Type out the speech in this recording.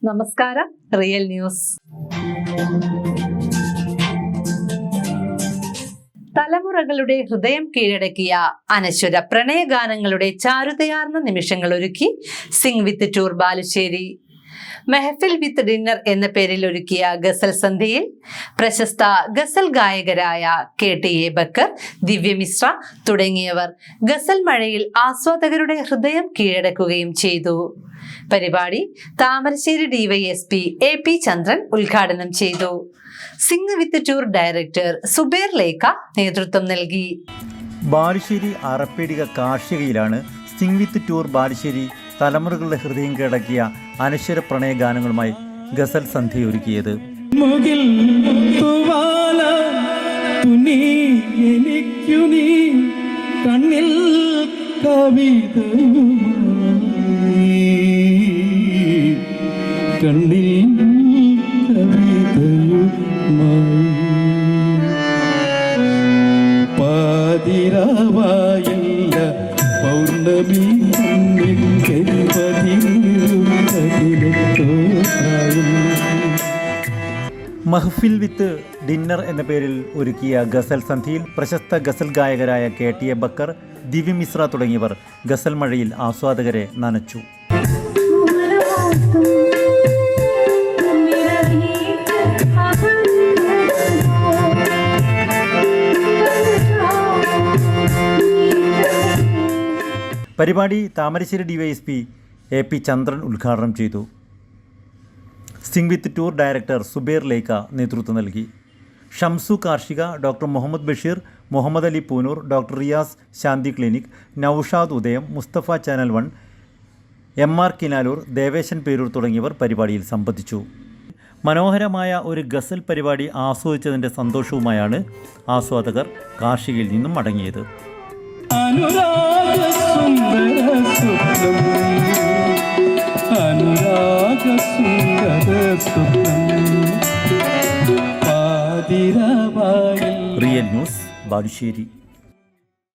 നമസ്കാരം. Real news. തലമുറകളുടെ ഹൃദയം കീഴടക്കിയ അനശ്വര പ്രണയഗാനങ്ങളുടെ ചാരുതയാർന്ന നിമിഷങ്ങൾ ഒരുക്കി സിംഗ് വിത്ത് ടൂർ ബാലുശ്ശേരി. മെഹഫിൽ വിത്ത് ഡിന്നർ എന്ന പേരിൽ ഒരുക്കിയ ഗസൽ സന്ധ്യയിൽ പ്രശസ്ത ഗസൽ ഗായകരായ KT ബക്കർ, ദിവ്യ മിശ്ര തുടങ്ങിയവർ ഗസൽ മഴയിൽ ആസ്വാദകരുടെ ഹൃദയം കീഴടക്കുകയും ചെയ്തു. പരിപാടി താമരശ്ശേരി DYSP AP ചന്ദ്രൻ ഉദ്ഘാടനം ചെയ്തു. Singh with tour director Zubair Lekha നേതൃത്വം നൽകി. ബാലുശ്ശേരി അറപ്പേടിക കാർഷികയിലാണ് സിംഗ് വിത്ത് ടൂർ ബാലുശ്ശേരി തലമുറകളുടെ ഹൃദയം കീഴടക്കിയ അനശ്വര പ്രണയഗാനങ്ങളുമായി ഗസൽ സന്ധ്യ ഒരുക്കിയത്. പൗർണമി മഹ്ഫിൽ വിത്ത് ഡിന്നർ എന്ന പേരിൽ ഒരുക്കിയ ഗസൽ സന്ധ്യയിൽ പ്രശസ്ത ഗസൽ ഗായകരായ KT ബക്കർ, ദിവ്യ മിശ്ര തുടങ്ങിയവർ ഗസൽ മഴയിൽ ആസ്വാദകരെ നനച്ചു. പരിപാടി താമരശ്ശേരി DYSP AP ചന്ദ്രൻ ഉദ്ഘാടനം ചെയ്തു. Singh with tour director Zubair Lekha നേതൃത്വം നൽകി. ഷംസു കാർഷിക, ഡോക്ടർ മുഹമ്മദ് ബഷീർ, മുഹമ്മദ് അലി പൂനൂർ, ഡോക്ടർ റിയാസ് ശാന്തി ക്ലിനിക്, നൌഷാദ് ഉദയം, മുസ്തഫ ചാനൽ 1, MR കിനാലൂർ, ദേവേശൻ പേരൂർ തുടങ്ങിയവർ പരിപാടിയിൽ സംബന്ധിച്ചു. മനോഹരമായ ഒരു ഗസൽ പരിപാടി ആസ്വദിച്ചതിൻ്റെ സന്തോഷവുമായാണ് ആസ്വാദകർ കാർഷികയിൽ നിന്നും മടങ്ങിയത്. Real news, Balussery.